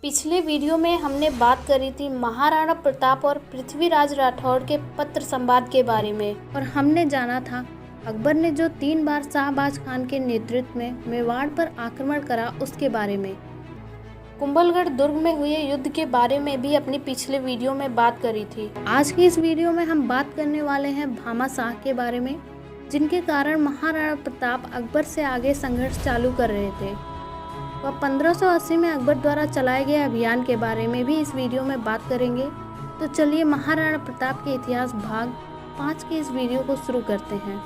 पिछले वीडियो में हमने बात करी थी महाराणा प्रताप और पृथ्वीराज राठौर के पत्र संवाद के बारे में और हमने जाना था अकबर ने जो 3 बार शाहबाज खान के नेतृत्व में मेवाड़ पर आक्रमण करा उसके बारे में। कुंभलगढ़ दुर्ग में हुए युद्ध के बारे में भी अपनी पिछले वीडियो में बात करी थी। आज की इस वीडियो में हम बात करने वाले हैं भामा शाह के बारे में, जिनके कारण महाराणा प्रताप अकबर से आगे संघर्ष चालू कर रहे थे। वह 1580 में अकबर द्वारा चलाए गए अभियान के बारे में भी इस वीडियो में बात करेंगे। तो चलिए महाराणा प्रताप के इतिहास भाग 5 के इस वीडियो को शुरू करते हैं।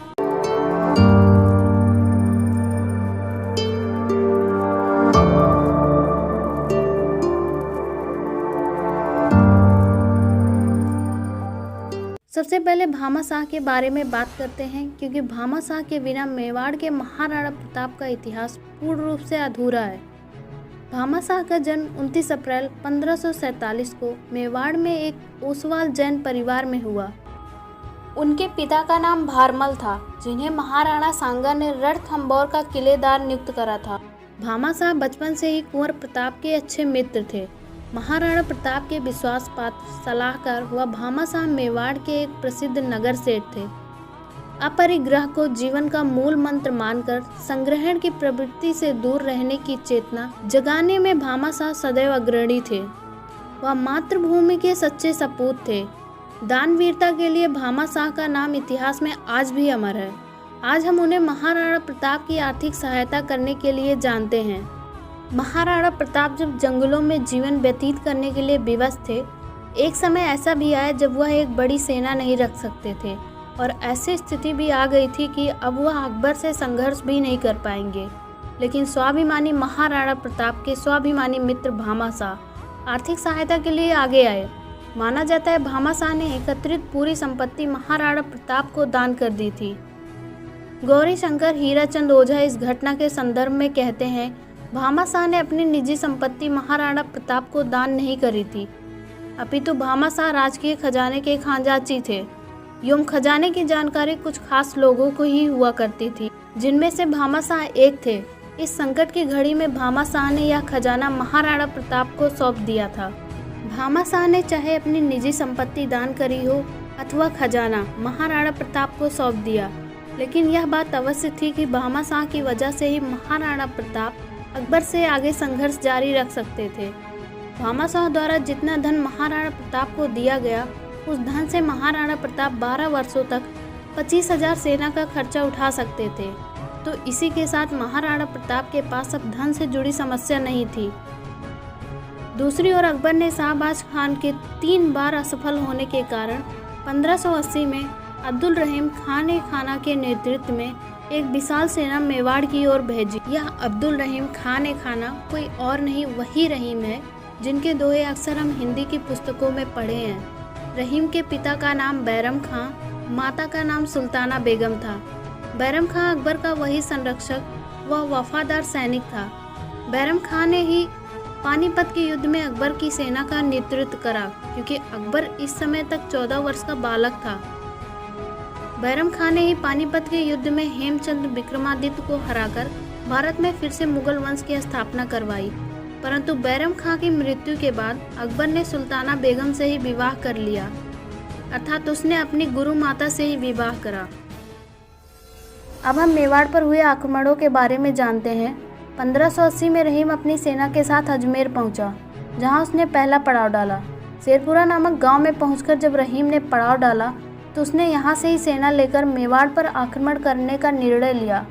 सबसे पहले भामा शाह के बारे में बात करते हैं, क्योंकि भामा शाह के बिना मेवाड़ के महाराणा प्रताप का इतिहास पूर्ण रूप से अधूरा है। भामा शाह का जन्म 29 अप्रैल 1547 को मेवाड़ में एक ओसवाल जैन परिवार में हुआ। उनके पिता का नाम भारमल था, जिन्हें महाराणा सांगा ने रणथंभौर का किलेदार नियुक्त करा था। भामा शाह बचपन से ही कुंवर प्रताप के अच्छे मित्र थे। महाराणा प्रताप के विश्वास पात्र सलाहकार व भामा शाह मेवाड़ के एक प्रसिद्ध नगर सेठ थे। अपरिग्रह को जीवन का मूल मंत्र मानकर संग्रहण की प्रवृत्ति से दूर रहने की चेतना जगाने में भामा शाह सदैव अग्रणी थे। वह मातृभूमि के सच्चे सपूत थे। दानवीरता के लिए भामा शाह का नाम इतिहास में आज भी अमर है। आज हम उन्हें महाराणा प्रताप की आर्थिक सहायता करने के लिए जानते हैं। महाराणा प्रताप जब जंगलों में जीवन व्यतीत करने के लिए विवश थे, एक समय ऐसा भी आया जब वह एक बड़ी सेना नहीं रख सकते थे और ऐसी स्थिति भी आ गई थी कि अब वह अकबर से संघर्ष भी नहीं कर पाएंगे। लेकिन स्वाभिमानी महाराणा प्रताप के स्वाभिमानी मित्र भामा शाह आर्थिक सहायता के लिए आगे आए। माना जाता है भामा शाह ने एकत्रित पूरी संपत्ति महाराणा प्रताप को दान कर दी थी। गौरी शंकर हीराचंद ओझा इस घटना के संदर्भ में कहते हैं, भामा शाह ने अपनी निजी संपत्ति महाराणा प्रताप को दान नहीं करी थी, अपितु भामा शाह राजकीय खजाने के खजांची थे। यूं खजाने की जानकारी कुछ खास लोगों को ही हुआ करती थी, जिनमें से भामा शाह एक थे। इस संकट की घड़ी में भामा शाह ने यह खजाना महाराणा प्रताप को सौंप दिया था। भामा शाह ने चाहे अपनी निजी संपत्ति दान करी हो अथवा खजाना महाराणा प्रताप को सौंप दिया, लेकिन यह बात अवश्य थी कि भामा शाह की वजह से ही महाराणा प्रताप अकबर से आगे संघर्ष जारी रख सकते थे। भामा शाह द्वारा जितना धन महाराणा प्रताप को दिया गया, उस धन से महाराणा प्रताप 12 वर्षों तक 25,000 सेना का खर्चा उठा सकते थे। तो इसी के साथ महाराणा प्रताप के पास अब धन से जुड़ी समस्या नहीं थी। दूसरी ओर अकबर ने शाहबाज खान के 3 बार असफल होने के कारण 1580 में अब्दुल रहीम खान ए खाना के नेतृत्व में एक विशाल सेना मेवाड़ की ओर भेजी। यह अब्दुल रहीम खान ए खाना कोई और नहीं, वही रहीम है जिनके दोहे अक्सर हम हिंदी की पुस्तकों में पढ़े हैं। रहीम के पिता का नाम बैरम खां, माता का नाम सुल्ताना बेगम था। बैरम खां अकबर का वही संरक्षक व वफादार सैनिक था। बैरम खां ने ही पानीपत के युद्ध में अकबर की सेना का नेतृत्व करा, क्योंकि अकबर इस समय तक 14 वर्ष का बालक था। बैरम खां ने ही पानीपत के युद्ध में हेमचंद्र विक्रमादित्य को हराकर भारत में फिर से मुगल वंश की स्थापना करवाई। परंतु बैरम खां की मृत्यु के बाद अकबर ने सुल्ताना बेगम से ही विवाह कर लिया, अर्थात उसने अपनी गुरु माता से ही विवाह करा। अब हम मेवाड़ पर हुए आक्रमणों के बारे में जानते हैं। 1580 में रहीम अपनी सेना के साथ अजमेर पहुंचा, जहां उसने पहला पड़ाव डाला। शेरपुरा नामक गांव में पहुंचकर जब रहीम ने पड़ाव डाला तो उसने यहां से ही सेना लेकर मेवाड़ पर आक्रमण करने का निर्णय लिया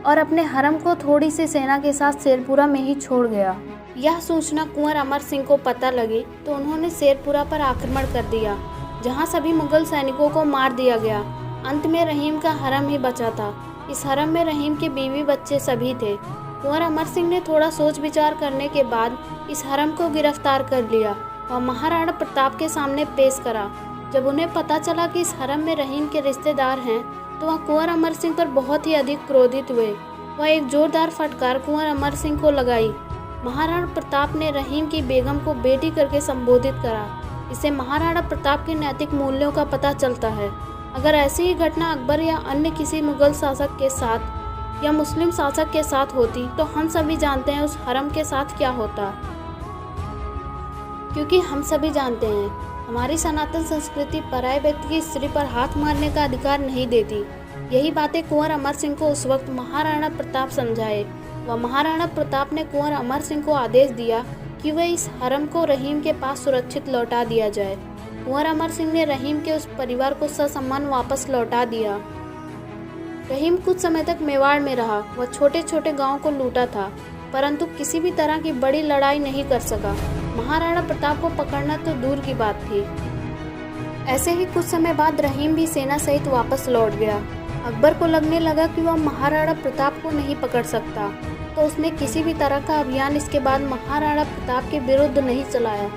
और अपने हरम को थोड़ी सी सेना के साथ शेरपुरा में ही छोड़ गया। यह सूचना कुंवर अमर सिंह को पता लगी तो उन्होंने शेरपुरा पर आक्रमण कर दिया, जहां सभी मुगल सैनिकों को मार दिया गया। अंत में रहीम का हरम ही बचा था। इस हरम में रहीम के बीवी बच्चे सभी थे। कुंवर अमर सिंह ने थोड़ा सोच विचार करने के बाद इस हरम को गिरफ्तार कर लिया और महाराणा प्रताप के सामने पेश करा। जब उन्हें पता चला कि इस हरम में रहीम के रिश्तेदार हैं, तो वह कुंवर अमर सिंह पर बहुत ही अधिक क्रोधित हुए। वह एक जोरदार फटकार कुंवर अमर सिंह को लगाई। महाराणा प्रताप ने रहीम की बेगम को बेटी करके संबोधित करा। इससे महाराणा प्रताप के नैतिक मूल्यों का पता चलता है। अगर ऐसी ही घटना अकबर या अन्य किसी मुगल शासक के साथ या मुस्लिम शासक के साथ होती तो हम सभी जानते हैं उस हरम के साथ क्या होता। क्योंकि हम सभी जानते हैं हमारी सनातन संस्कृति पराये व्यक्ति की स्त्री पर हाथ मारने का अधिकार नहीं देती। यही बातें कुंवर अमर सिंह को उस वक्त महाराणा प्रताप समझाए व महाराणा प्रताप ने कुंवर अमर सिंह को आदेश दिया कि वह इस हरम को रहीम के पास सुरक्षित लौटा दिया जाए। कुंवर अमर सिंह ने रहीम के उस परिवार को ससम्मान वापस लौटा दिया। रहीम कुछ समय तक मेवाड़ में रहा। वह छोटे छोटे गांवों को लूटा था, परंतु किसी भी तरह की बड़ी लड़ाई नहीं कर सका। महाराणा प्रताप को पकड़ना तो दूर की बात थी। ऐसे ही कुछ समय बाद रहीम भी सेना सहित वापस लौट गया। अकबर को लगने लगा कि वह महाराणा प्रताप को नहीं पकड़ सकता, तो उसने किसी भी तरह का अभियान इसके बाद महाराणा प्रताप के विरुद्ध नहीं चलाया।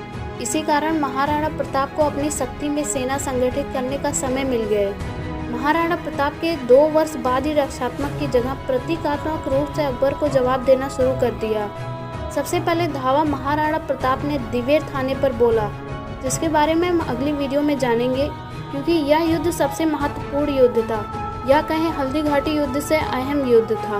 इसी कारण महाराणा प्रताप को अपनी शक्ति में सेना संगठित करने का समय मिल गया। महाराणा प्रताप के 2 वर्ष बाद ही रक्षात्मक की जगह प्रतीकात्मक रूप से अकबर को जवाब देना शुरू कर दिया। सबसे पहले धावा महाराणा प्रताप ने दिवेर थाने पर बोला, जिसके बारे में हम अगली वीडियो में जानेंगे, क्योंकि यह युद्ध सबसे महत्वपूर्ण युद्ध था, या कहें हल्दी घाटी युद्ध से अहम युद्ध था।